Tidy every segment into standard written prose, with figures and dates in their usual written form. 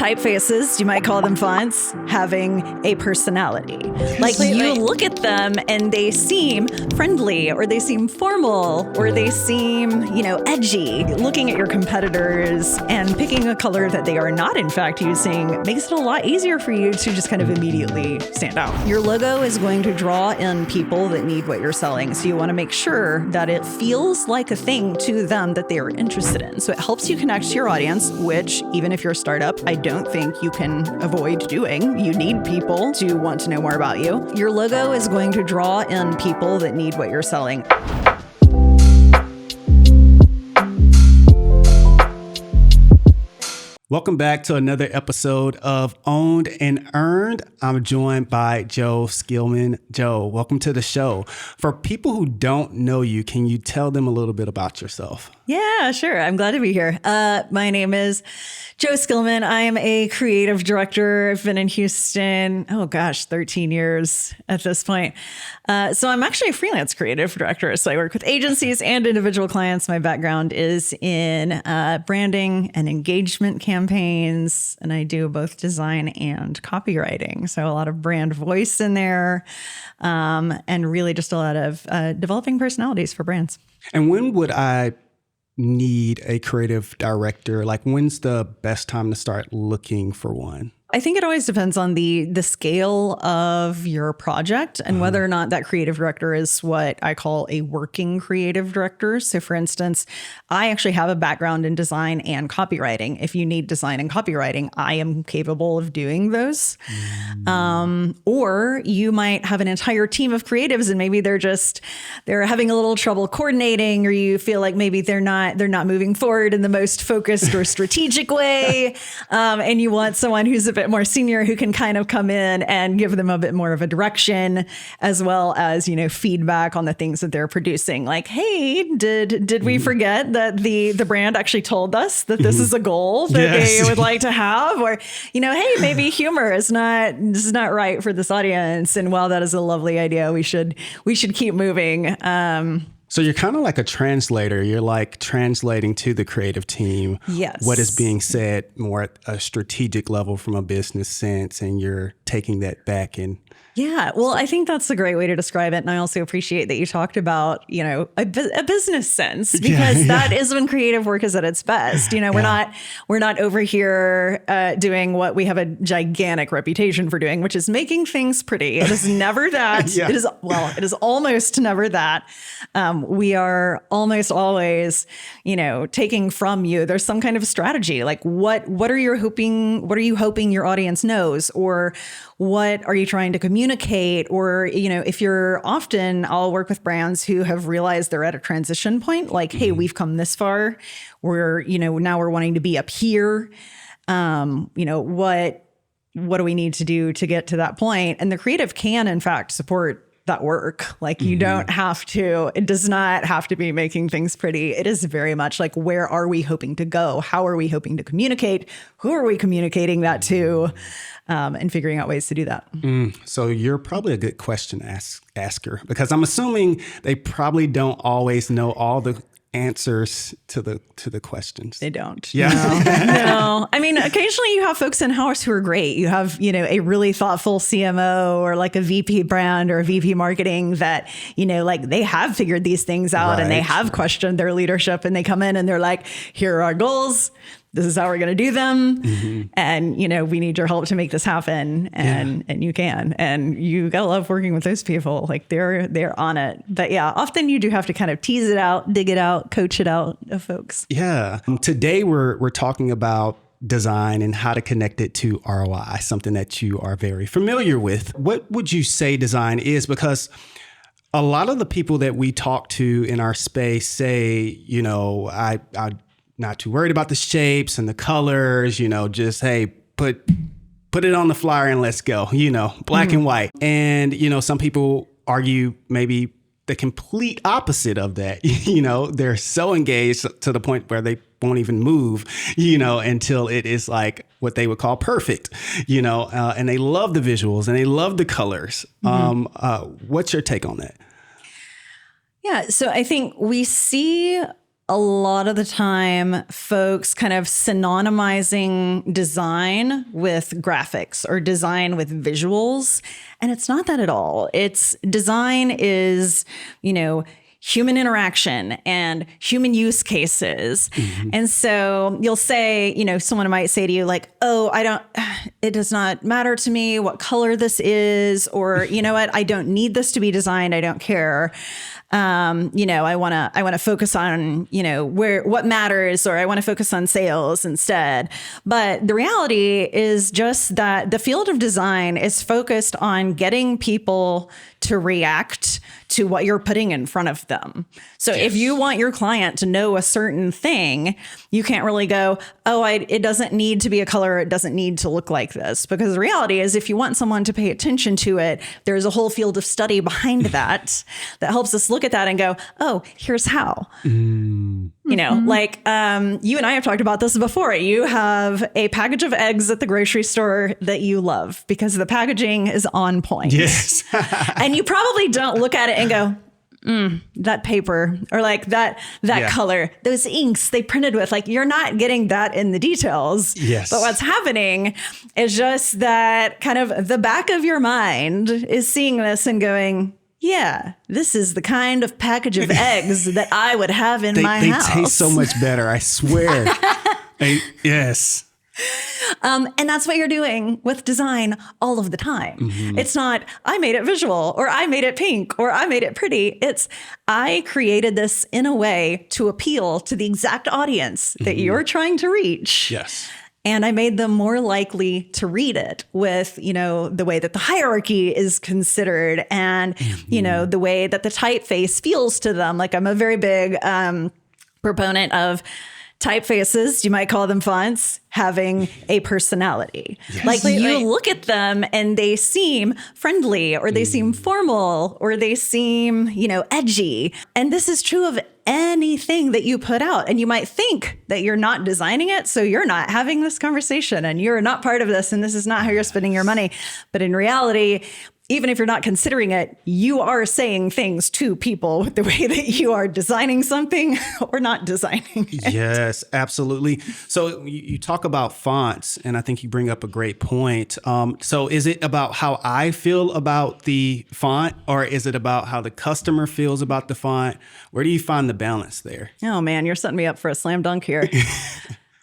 typefaces, you might call them fonts, having a personality. Like you look at them and they seem friendly, or they seem formal, or they seem, edgy. Looking at your competitors and picking a color that they are not in fact using makes it a lot easier for you to just kind of immediately stand out. Your logo is going to draw in people that need what you're selling. So you want to make sure that it feels like a thing to them that they are interested in. So it helps you connect to your audience, which even if you're a startup, I don't think you can avoid doing. You need people to want to know more about you. Your logo is going to draw in people that need what you're selling. Welcome back to another episode of Owned and Earned. I'm joined by Joe Skillman. Joe, welcome to the show. For people who don't know you, can you tell them a little bit about yourself? Yeah, sure. I'm glad to be here. My name is Joe Skillman. I am a creative director. I've been in Houston, 13 years at this point. So I'm actually a freelance creative director. So I work with agencies and individual clients. My background is in branding and engagement campaigns, and I do both design and copywriting. So a lot of brand voice in there, and really just a lot of developing personalities for brands. And when would I need a creative director? Like, when's the best time to start looking for one? I think it always depends on the scale of your project and whether or not that creative director is what I call a working creative director. So for instance, I actually have a background in design and copywriting. If you need design and copywriting, I am capable of doing those. Or you might have an entire team of creatives and maybe they're having a little trouble coordinating, or you feel like maybe they're not moving forward in the most focused or strategic way. And you want someone who's a bit more senior who can kind of come in and give them a bit more of a direction, as well as, feedback on the things that they're producing. Like, hey, did we forget that the brand actually told us that this is a goal that they would like to have? Or, hey, maybe humor is not right for this audience. And while that is a lovely idea, we should keep moving. So you're kind of like a translator. You're like translating to the creative team what is being said more at a strategic level from a business sense, and you're taking that back and... Yeah, well, I think that's a great way to describe it. And I also appreciate that you talked about, a business sense, because that is when creative work is at its best. We're not over here doing what we have a gigantic reputation for doing, which is making things pretty. It is never that. It is almost never that. We are almost always, taking from you. There's some kind of strategy. Like what are you hoping your audience knows, or what are you trying to communicate? Or, I'll work with brands who have realized they're at a transition point, like, hey, we've come this far. Now we're wanting to be up here. What do we need to do to get to that point? And the creative can, in fact, support that work. Like it does not have to be making things pretty. It is very much like, where are we hoping to go? How are we hoping to communicate? Who are we communicating that to? And figuring out ways to do that. So you're probably a good question asker, because I'm assuming they probably don't always know all the answers to the questions. They don't. Yeah. No. I mean, occasionally you have folks in-house who are great. You have, a really thoughtful CMO or like a VP brand or a VP marketing that, they have figured these things out and they have questioned their leadership, and they come in and they're like, here are our goals. This is how we're going to do them. And, we need your help to make this happen. And you can. And you got to love working with those people. Like they're on it. But yeah, often you do have to kind of tease it out, dig it out, coach it out of folks. Yeah. Today we're talking about design and how to connect it to ROI, something that you are very familiar with. What would you say design is? Because a lot of the people that we talk to in our space say, I not too worried about the shapes and the colors, just, hey, put it on the flyer and let's go, black and white. And, some people argue maybe the complete opposite of that. They're so engaged to the point where they won't even move, until it is like what they would call perfect, and they love the visuals and they love the colors. What's your take on that? Yeah. So I think we see a lot of the time folks kind of synonymizing design with graphics or design with visuals. And it's not that at all. It's design is, human interaction and human use cases. And so you'll say, someone might say to you like, oh, it does not matter to me what color this is, or you know what, I don't need this to be designed. I don't care. I want to focus on, what matters, or I want to focus on sales instead. But the reality is just that the field of design is focused on getting people to react to what you're putting in front of them. So if you want your client to know a certain thing, you can't really go, oh, it doesn't need to be a color. It doesn't need to look like this. Because the reality is, if you want someone to pay attention to it, there's a whole field of study behind that helps us look at that and go, oh, here's how. You and I have talked about this before. You have a package of eggs at the grocery store that you love because the packaging is on point. Yes. And you probably don't look at it and go, that paper, or like that color, those inks they printed with, like you're not getting that in the details. Yes. But what's happening is just that kind of the back of your mind is seeing this and going, yeah, this is the kind of package of eggs that I would have in my house. They taste so much better, I swear. Yes. And that's what you're doing with design all of the time. It's not, I made it visual, or I made it pink, or I made it pretty. It's, I created this in a way to appeal to the exact audience that you're trying to reach. Yes. And I made them more likely to read it with, the way that the hierarchy is considered and, the way that the typeface feels to them. Like I'm a very big proponent of typefaces, you might call them fonts, having a personality. Yes. Like you look at them and they seem friendly, or they seem formal, or they seem, edgy. And this is true of anything that you put out. And you might think that you're not designing it, so you're not having this conversation and you're not part of this and this is not how you're spending your money. But in reality, even if you're not considering it, you are saying things to people with the way that you are designing something or not designing it. Yes, absolutely. So you talk about fonts, and I think you bring up a great point. So is it about how I feel about the font, or is it about how the customer feels about the font? Where do you find the balance there? Oh, man, you're setting me up for a slam dunk here.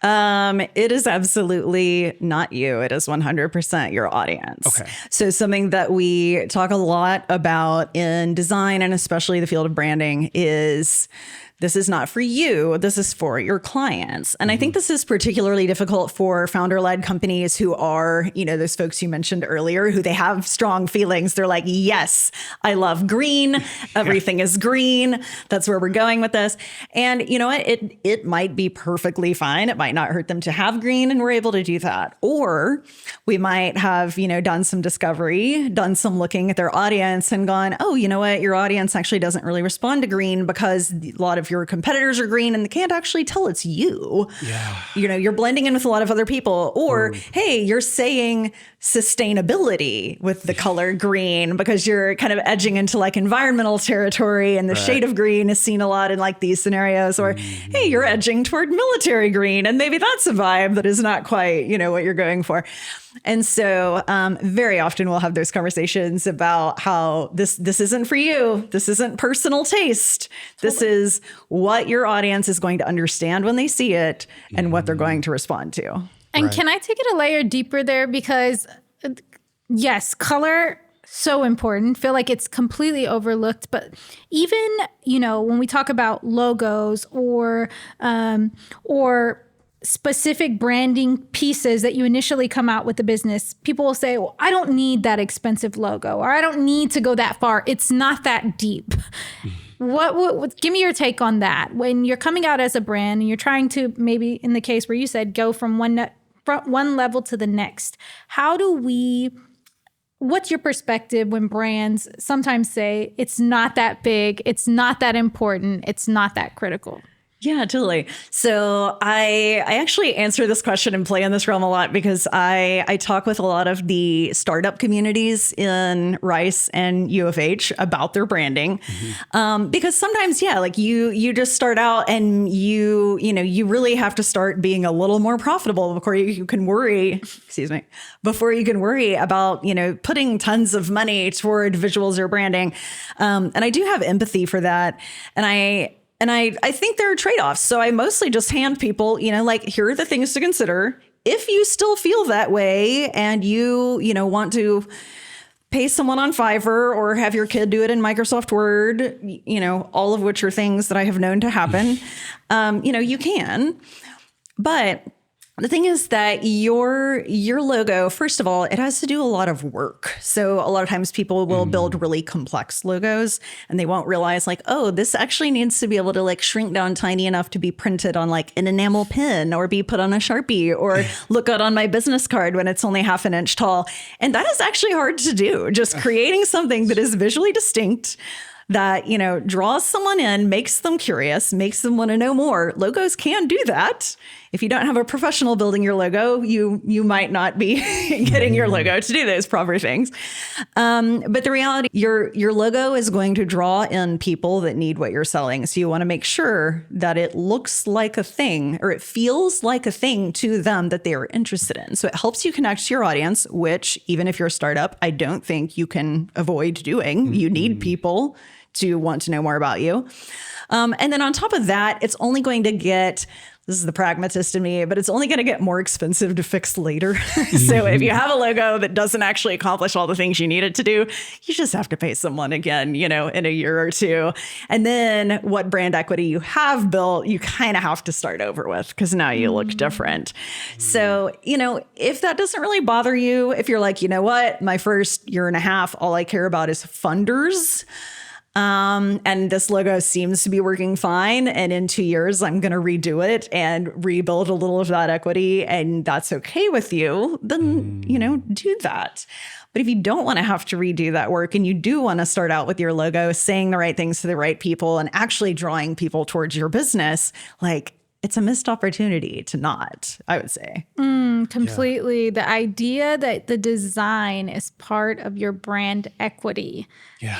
It is absolutely not you. It is 100% your audience. Okay. So something that we talk a lot about in design, and especially the field of branding, is this is not for you. This is for your clients. And I think this is particularly difficult for founder-led companies who are, those folks you mentioned earlier, who they have strong feelings. They're like, yes, I love green. Everything is green. That's where we're going with this. And you know what? It might be perfectly fine. It might not hurt them to have green, and we're able to do that. Or we might have, done some discovery, done some looking at their audience and gone, oh, you know what? Your audience actually doesn't really respond to green because a lot of your competitors are green and they can't actually tell it's you. Yeah. You're blending in with a lot of other people. Or, hey, you're saying sustainability with the color green because you're kind of edging into like environmental territory, and the shade of green is seen a lot in like these scenarios. Or, hey, you're edging toward military green, and maybe that's a vibe that is not quite, what you're going for. And so very often we'll have those conversations about how this isn't for you. This isn't personal taste. This is what your audience is going to understand when they see it and what they're going to respond to. And can I take it a layer deeper there? Because yes, color, so important. Feel like it's completely overlooked. But even, when we talk about logos or specific branding pieces that you initially come out with the business, people will say, well, I don't need that expensive logo, or I don't need to go that far. It's not that deep. What give me your take on that? When you're coming out as a brand and you're trying to, maybe in the case where you said, go from one level to the next, what's your perspective when brands sometimes say it's not that big, it's not that important, it's not that critical? Yeah, totally. So I actually answer this question and play in this realm a lot because I talk with a lot of the startup communities in Rice and U of H about their branding. Because sometimes, yeah, like you just start out and you really have to start being a little more profitable before you can worry, before you can worry about, putting tons of money toward visuals or branding. And I do have empathy for that. And I think there are trade-offs. So I mostly just hand people, like, here are the things to consider. If you still feel that way and you want to pay someone on Fiverr or have your kid do it in Microsoft Word, all of which are things that I have known to happen, you can. But the thing is that your logo, first of all, it has to do a lot of work. So a lot of times people will build really complex logos and they won't realize like, oh, this actually needs to be able to like shrink down tiny enough to be printed on like an enamel pin or be put on a Sharpie or look good on my business card when it's only half an inch tall. And that is actually hard to do. Just creating something that is visually distinct, that, draws someone in, makes them curious, makes them want to know more. Logos can do that. If you don't have a professional building your logo, you might not be getting your logo to do those proper things. But the reality, your logo is going to draw in people that need what you're selling. So you want to make sure that it looks like a thing or it feels like a thing to them that they are interested in. So it helps you connect to your audience, which even if you're a startup, I don't think you can avoid doing. You need people to want to know more about you. And then on top of that, it's only going to get, this is the pragmatist in me, but it's only going to get more expensive to fix later. So if you have a logo that doesn't actually accomplish all the things you need it to do, you just have to pay someone again, in a year or two. And then what brand equity you have built, you kind of have to start over with because now you look different. So, if that doesn't really bother you, if you're like, what, my first year and a half, all I care about is funders. And this logo seems to be working fine. And in 2 years, I'm going to redo it and rebuild a little of that equity. And that's okay with you. Then, do that. But if you don't want to have to redo that work and you do want to start out with your logo, saying the right things to the right people and actually drawing people towards your business, like, it's a missed opportunity to not, I would say. Completely. Yeah. The idea that the design is part of your brand equity. Yeah.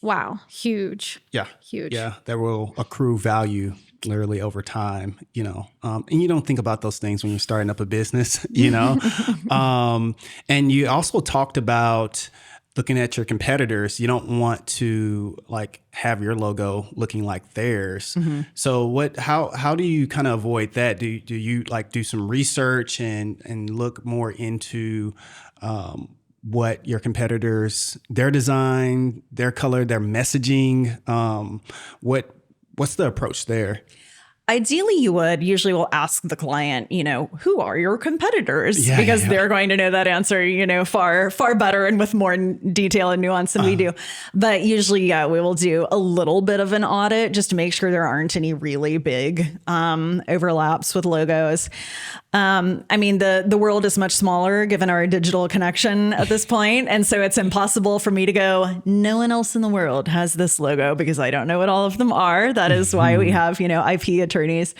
Wow. Huge. Yeah. Huge. Yeah. That will accrue value literally over time, and you don't think about those things when you're starting up a business, and you also talked about looking at your competitors. You don't want to like have your logo looking like theirs. So how do you kind of avoid that? Do you like do some research and look more into, what your competitors, their design, their color, their messaging, what's the approach there? Ideally, you would usually will ask the client, who are your competitors? Because they're going to know that answer, far, far better and with more detail and nuance than we do. But usually, we will do a little bit of an audit just to make sure there aren't any really big overlaps with logos. The world is much smaller given our digital connection at this point. And so it's impossible for me to go, no one else in the world has this logo because I don't know what all of them are. That is why we have, IP attorneys.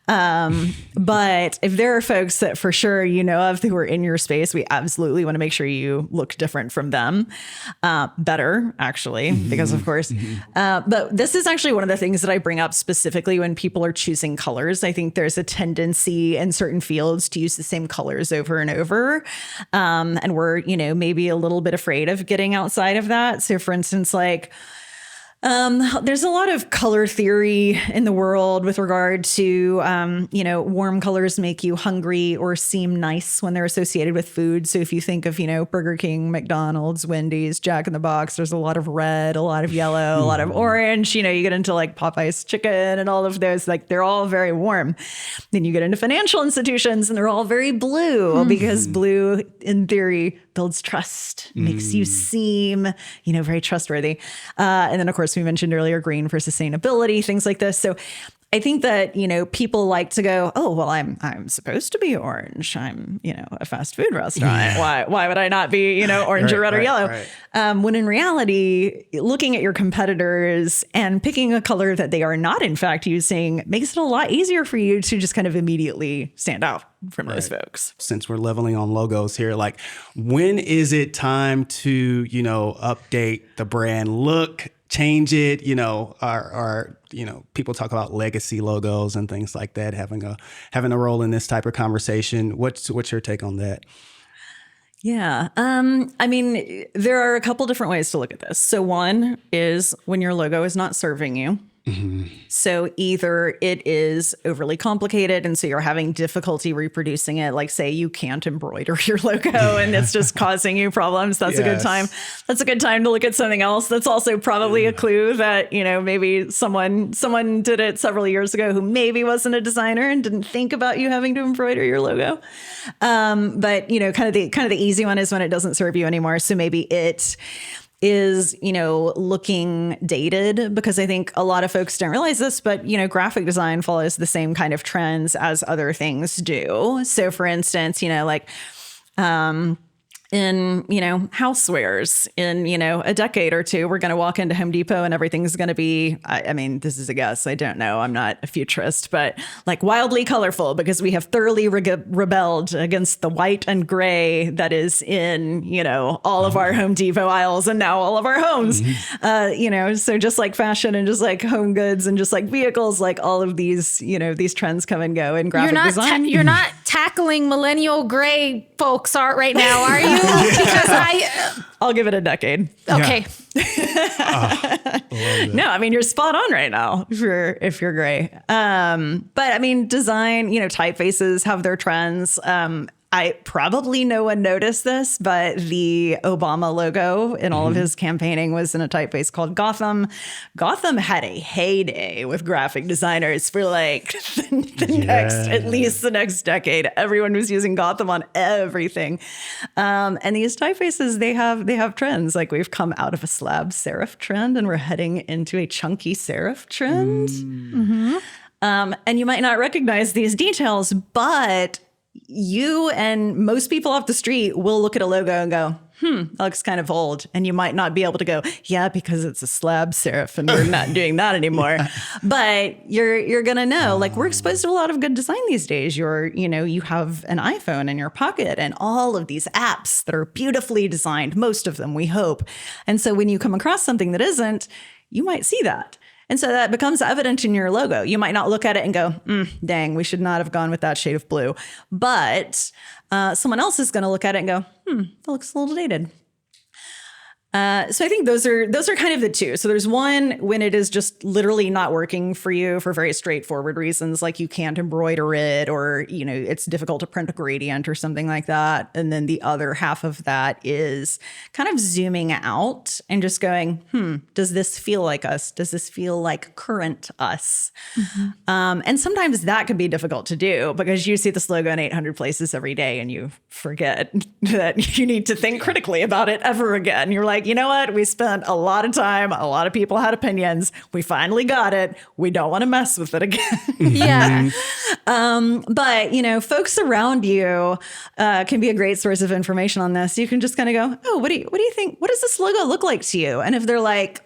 But if there are folks that for sure of who are in your space, we absolutely want to make sure you look different from them. Better, actually, because of course. But this is actually one of the things that I bring up specifically when people are choosing colors. I think there's a tendency in certain fields to use the same colors over and over. And we're, maybe a little bit afraid of getting outside of that. So for instance, like, there's a lot of color theory in the world with regard to, warm colors make you hungry or seem nice when they're associated with food. So if you think of, Burger King, McDonald's, Wendy's, Jack in the Box, there's a lot of red, a lot of yellow, a lot of orange. You get into like Popeye's chicken and all of those, like they're all very warm. Then you get into financial institutions and they're all very blue because blue in theory builds trust, makes you seem, very trustworthy. And then of course we mentioned earlier, green for sustainability, things like this. So I think that, people like to go, oh, well, I'm supposed to be orange. I'm, a fast food restaurant. Why would I not be, orange or red or yellow? Right. When in reality, looking at your competitors and picking a color that they are not in fact using makes it a lot easier for you to just kind of immediately stand out from those folks. Since we're leveling on logos here, like when is it time to, update the brand look, change it, our people talk about legacy logos and things like that, having a role in this type of conversation. What's your take on that? Yeah. There are a couple different ways to look at this. So one is when your logo is not serving you. Mm-hmm. So either it is overly complicated and so you're having difficulty reproducing it. Like say you can't embroider your logo and it's just causing you problems. That's a good time. That's a good time to look at something else. That's also probably a clue that, maybe someone did it several years ago who maybe wasn't a designer and didn't think about you having to embroider your logo. But kind of the easy one is when it doesn't serve you anymore. So maybe it is, looking dated, because I think a lot of folks don't realize this, but, graphic design follows the same kind of trends as other things do. So for instance, in, housewares in, a decade or two, we're going to walk into Home Depot and everything's going to be, this is a guess. I don't know. I'm not a futurist, but like wildly colorful because we have thoroughly rebelled against the white and gray that is in, all of our Home Depot aisles and now all of our homes, so just like fashion and just like home goods and just like vehicles, like all of these, these trends come and go in graphic design. You're not tackling millennial gray folks art right now, are you? Because I'll give it a decade. Okay. No, you're spot on right now if you're gray. But design, typefaces have their trends. I probably no one noticed this, but the Obama logo in all of his campaigning was in a typeface called Gotham. Gotham had a heyday with graphic designers for like at least the next decade. Everyone was using Gotham on everything. And these typefaces, they have trends. Like we've come out of a slab serif trend and we're heading into a chunky serif trend. Mm-hmm. And you might not recognize these details, but you and most people off the street will look at a logo and go, that looks kind of old. And you might not be able to go, yeah, because it's a slab serif and we're not doing that anymore. But you're going to know, like we're exposed to a lot of good design these days. You have an iPhone in your pocket and all of these apps that are beautifully designed, most of them, we hope. And so when you come across something that isn't, you might see that. And so that becomes evident in your logo. You might not look at it and go, dang, we should not have gone with that shade of blue. But someone else is going to look at it and go, that looks a little dated. So I think those are kind of the two. So there's one when it is just literally not working for you for very straightforward reasons, like you can't embroider it or, it's difficult to print a gradient or something like that. And then the other half of that is kind of zooming out and just going, does this feel like us? Does this feel like current us? Mm-hmm. And sometimes that can be difficult to do because you see this logo in 800 places every day and you forget that you need to think critically about it ever again. You're like, you know what? We spent a lot of time. A lot of people had opinions. We finally got it. We don't want to mess with it again. Yeah. But, folks around you can be a great source of information on this. You can just kind of go, oh, what do you think? What does this logo look like to you? And if they're like,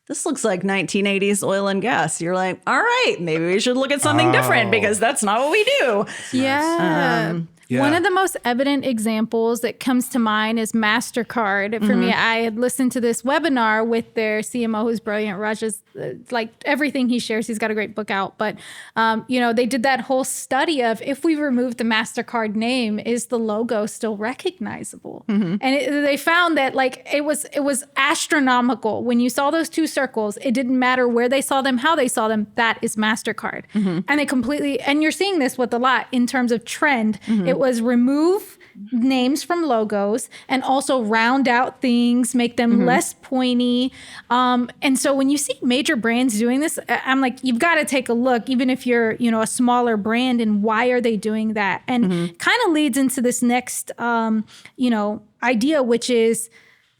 this looks like 1980s oil and gas, you're like, all right, maybe we should look at something different because that's not what we do. Yeah. Yeah. One of the most evident examples that comes to mind is MasterCard. For me, I had listened to this webinar with their CMO, who's brilliant. Raj's like everything he shares, he's got a great book out. But, they did that whole study of if we remove the MasterCard name, is the logo still recognizable? Mm-hmm. And they found that it was astronomical. When you saw those two circles, it didn't matter where they saw them, how they saw them, that is MasterCard. Mm-hmm. And you're seeing this with a lot in terms of trend. Mm-hmm. It was remove names from logos and also round out things, make them less pointy. And so when you see major brands doing this, I'm like, you've got to take a look, even if you're, a smaller brand, and why are they doing that? And kind of leads into this next, idea, which is,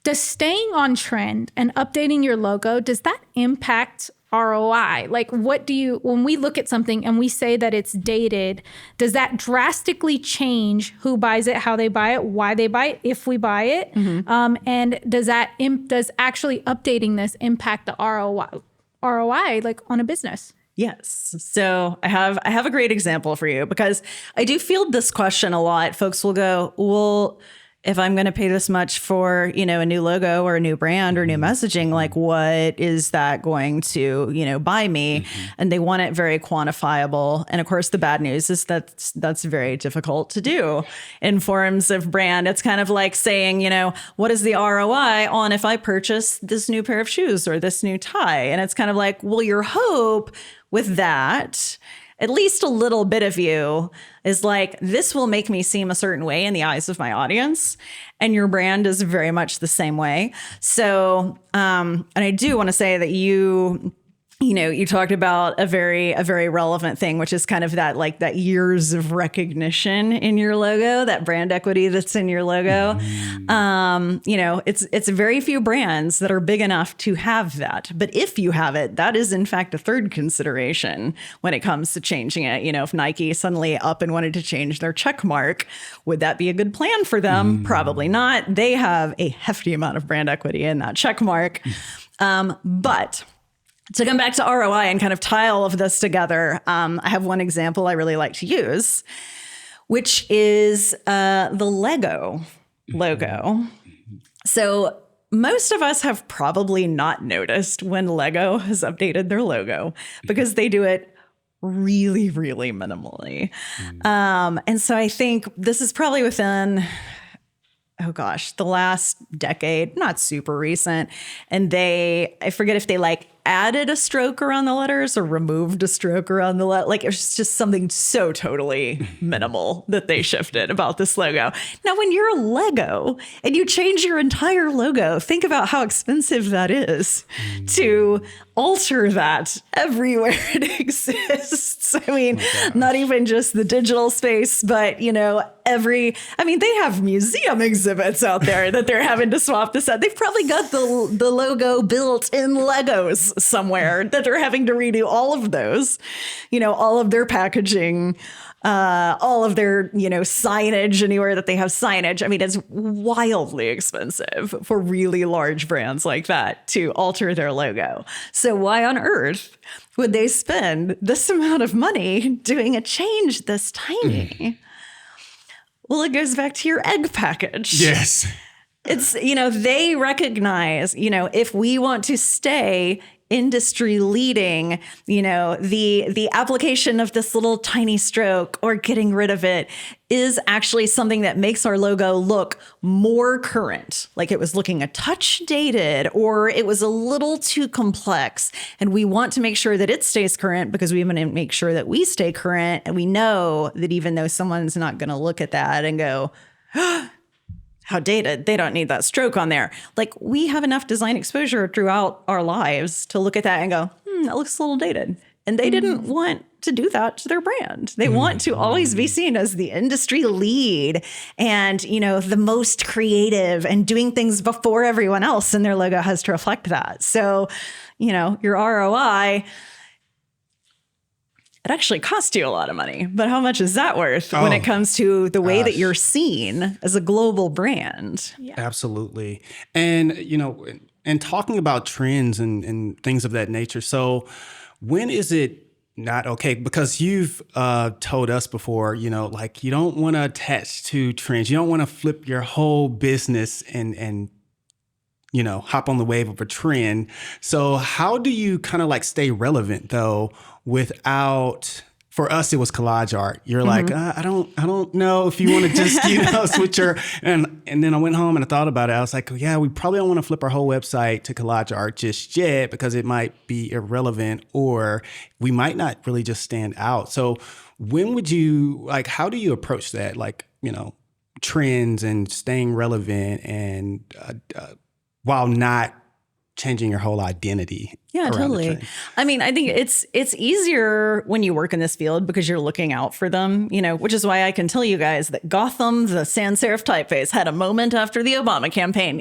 does staying on trend and updating your logo, does that impact ROI? Like, when we look at something and we say that it's dated, does that drastically change who buys it, how they buy it, why they buy it, if we buy it? And does actually updating this impact the ROI like on a business? Yes. So I have a great example for you, because I do field this question a lot. Folks will go, well, if I'm going to pay this much for, a new logo or a new brand or new messaging, like what is that going to, buy me? And they want it very quantifiable. And of course, the bad news is that that's very difficult to do in forms of brand. It's kind of like saying, what is the ROI on if I purchase this new pair of shoes or this new tie? And it's kind of like, well, your hope with that, at least a little bit of you, is like, this will make me seem a certain way in the eyes of my audience. And your brand is very much the same way. So, and I do want to say that you talked about a very relevant thing, which is kind of that years of recognition in your logo, that brand equity that's in your logo. It's very few brands that are big enough to have that. But if you have it, that is in fact a third consideration when it comes to changing it. If Nike suddenly up and wanted to change their check mark, would that be a good plan for them? Probably not. They have a hefty amount of brand equity in that check mark. But to come back to ROI and kind of tie all of this together, I have one example I really like to use, which is the Lego logo. So most of us have probably not noticed when Lego has updated their logo, because they do it really, really minimally. And so I think this is probably within, the last decade, not super recent. And I forget if they added a stroke around the letters or removed a stroke around the letter. It was just something so totally minimal that they shifted about this logo. Now, when you're a Lego and you change your entire logo, think about how expensive that is to alter that everywhere it exists. I mean, not even just the digital space, but, they have museum exhibits out there that they're having to swap this out. They've probably got the logo built in Legos somewhere that they're having to redo all of those, all of their packaging, all of their, signage anywhere that they have signage. I mean, it's wildly expensive for really large brands like that to alter their logo. So why on earth would they spend this amount of money doing a change this tiny? Well, it goes back to your egg package. Yes. It's, they recognize, if we want to stay industry leading, the application of this little tiny stroke or getting rid of it is actually something that makes our logo look more current, like it was looking a touch dated or it was a little too complex. And we want to make sure that it stays current because we want to make sure that we stay current. And we know that even though someone's not going to look at that and go, how dated, they don't need that stroke on there. We have enough design exposure throughout our lives to look at that and go, that looks a little dated. And they didn't want to do that to their brand. They want to always be seen as the industry lead and, the most creative and doing things before everyone else. And their logo has to reflect that. So, your ROI, it actually costs you a lot of money, but how much is that worth when it comes to the way that you're seen as a global brand? Yeah. Absolutely. And, and talking about trends and things of that nature. So when is it not okay? Because you've told us before, you don't want to attach to trends. You don't want to flip your whole business and hop on the wave of a trend. So how do you kind of stay relevant though, without, for us, it was collage art. You're like, I don't know if you want to just, switch your, and then I went home and I thought about it. I was like, yeah, we probably don't want to flip our whole website to collage art just yet because it might be irrelevant or we might not really just stand out. So when would you, how do you approach that? Trends and staying relevant and while not changing your whole identity. Yeah, totally. I mean, I think it's easier when you work in this field because you're looking out for them, which is why I can tell you guys that Gotham, the sans serif typeface, had a moment after the Obama campaign.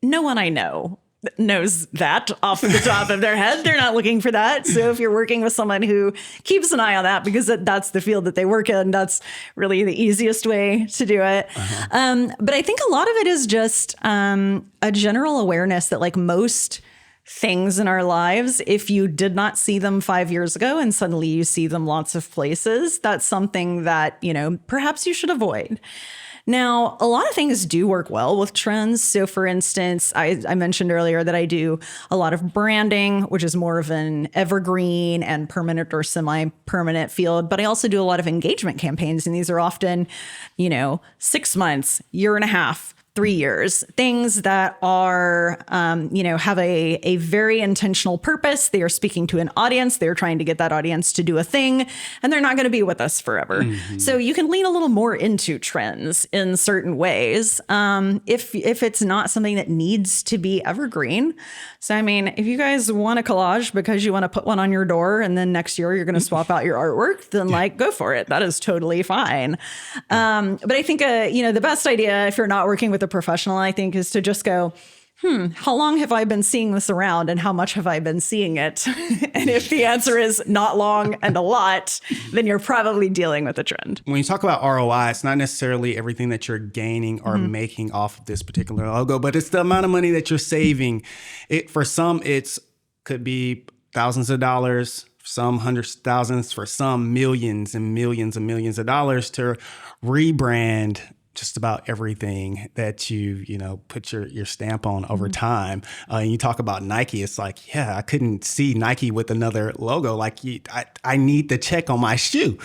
No one I know knows that off the top of their head. They're not looking for that. So if you're working with someone who keeps an eye on that, because that's the field that they work in, that's really the easiest way to do it. But I think a lot of it is just a general awareness that like most things in our lives, if you did not see them 5 years ago and suddenly you see them lots of places, that's something that, perhaps you should avoid. Now, a lot of things do work well with trends. So for instance, I mentioned earlier that I do a lot of branding, which is more of an evergreen and permanent or semi-permanent field. But I also do a lot of engagement campaigns. And these are often, 6 months, year and a half, 3 years, things that are, have a very intentional purpose. They are speaking to an audience. They're trying to get that audience to do a thing, and they're not going to be with us forever. So you can lean a little more into trends in certain ways if it's not something that needs to be evergreen. So, I mean, if you guys want a collage because you want to put one on your door and then next year you're going to swap out your artwork, then go for it. That is totally fine. But I think, the best idea if you're not working with a professional, I think, is to just go, how long have I been seeing this around and how much have I been seeing it? And if the answer is not long and a lot, then you're probably dealing with a trend. When you talk about ROI, it's not necessarily everything that you're gaining or making off of this particular logo, but it's the amount of money that you're saving. For some, could be thousands of dollars, some hundreds of thousands, for some millions and millions and millions of dollars to rebrand just about everything that you put your stamp on over time. And you talk about Nike. It's like, yeah, I couldn't see Nike with another logo. Like I need the check on my shoe,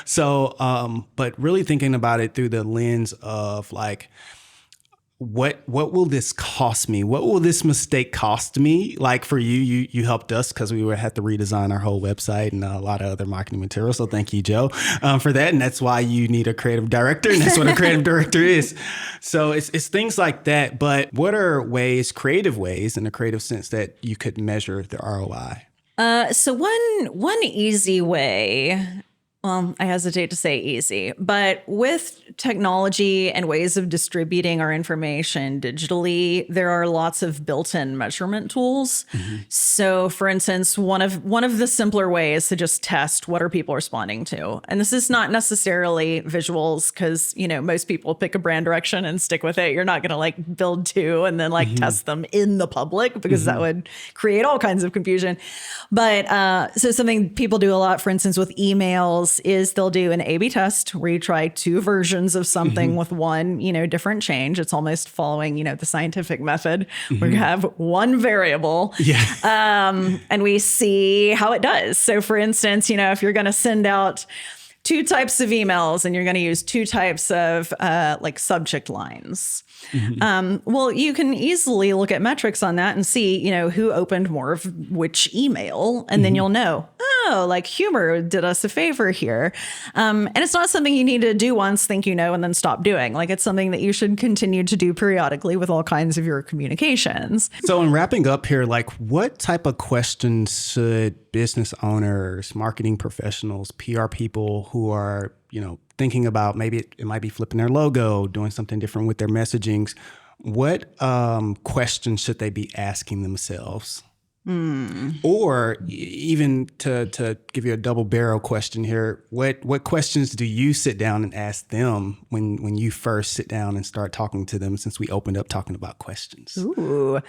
So, but really thinking about it through the lens of like, what will this cost me? What will this mistake cost me? Like for you helped us because we had to redesign our whole website and a lot of other marketing materials. So thank you, Joe, for that. And that's why you need a creative director, and that's what a creative director is. So it's things like that. But what are creative ways in a creative sense that you could measure the ROI? So one easy way. Well, I hesitate to say easy, but with technology and ways of distributing our information digitally, there are lots of built-in measurement tools. So for instance, one of the simpler ways to just test what are people responding to. And this is not necessarily visuals because, most people pick a brand direction and stick with it. You're not going to build two and then test them in the public because that would create all kinds of confusion. But so something people do a lot, for instance, with emails, is they'll do an A/B test where you try two versions of something with one, different change. It's almost following, the scientific method where you have one variable and we see how it does. So for instance, if you're going to send out two types of emails and you're going to use two types of subject lines. Well, you can easily look at metrics on that and see, who opened more of which email. And then you'll know, humor did us a favor here. And it's not something you need to do once, think and then stop doing. It's something that you should continue to do periodically with all kinds of your communications. So in wrapping up here, what type of questions should business owners, marketing professionals, PR people who are, thinking about maybe it might be flipping their logo, doing something different with their messagings. What questions should they be asking themselves? Or even to give you a double barrel question here, what questions do you sit down and ask them when you first sit down and start talking to them, since we opened up talking about questions? Ooh.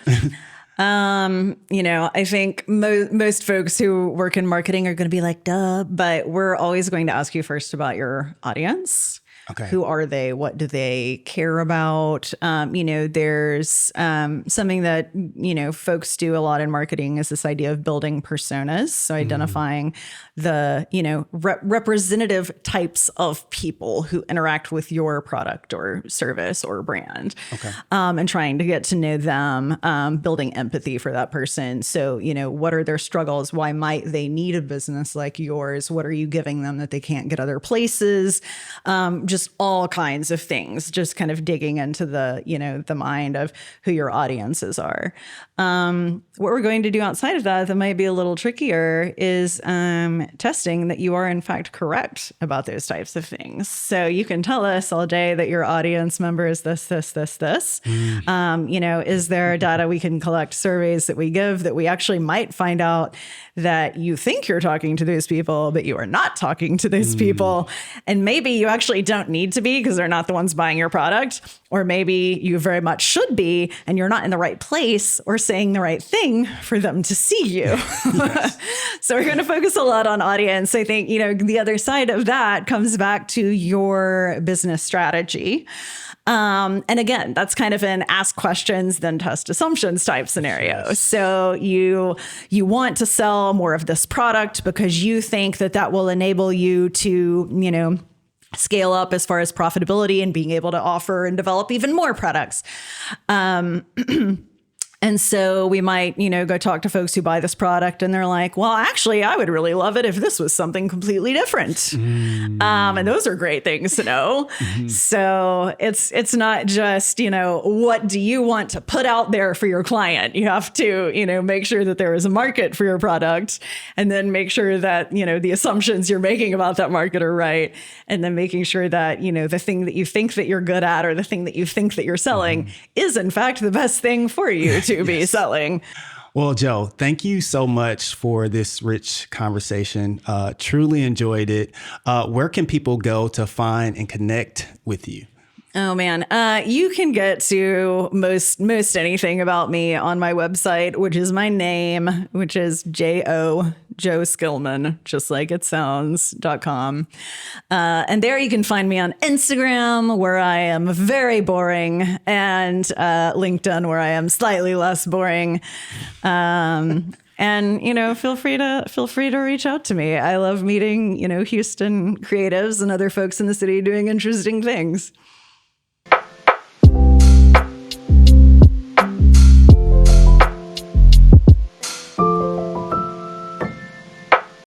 I think most folks who work in marketing are going to be like, duh, but we're always going to ask you first about your audience. Okay. Who are they? What do they care about? There's something that, folks do a lot in marketing is this idea of building personas. So identifying the, representative types of people who interact with your product or service or brand. Okay. And trying to get to know them, building empathy for that person. So, what are their struggles? Why might they need a business like yours? What are you giving them that they can't get other places? just all kinds of things, just kind of digging into the, the mind of who your audiences are. What we're going to do outside of that might be a little trickier is testing that you are in fact correct about those types of things. So you can tell us all day that your audience member is this. Is there data we can collect, surveys that we give that we actually might find out that you think you're talking to those people, but you are not talking to those people. And maybe you actually don't need to be because they're not the ones buying your product. Or maybe you very much should be, and you're not in the right place or saying the right thing for them to see you. So we're going to focus a lot on audience. I think, the other side of that comes back to your business strategy. And again, that's kind of an ask questions, then test assumptions type scenario. So you want to sell more of this product because you think that will enable you to, scale up as far as profitability and being able to offer and develop even more products. And so we might, go talk to folks who buy this product and they're like, well, actually, I would really love it if this was something completely different. And those are great things to know. So it's not just, what do you want to put out there for your client? You have to, make sure that there is a market for your product and then make sure that, the assumptions you're making about that market are right. And then making sure that, the thing that you think that you're good at or the thing that you think that you're selling is in fact the best thing for you to be selling. Well, Joe, thank you so much for this rich conversation. Truly enjoyed it. Where can people go to find and connect with you? Oh, man. You can get to most anything about me on my website, which is my name, which is Joe Skillman, just like it sounds.com. And there you can find me on Instagram, where I am very boring, and LinkedIn, where I am slightly less boring. And, feel free to reach out to me. I love meeting, Houston creatives and other folks in the city doing interesting things.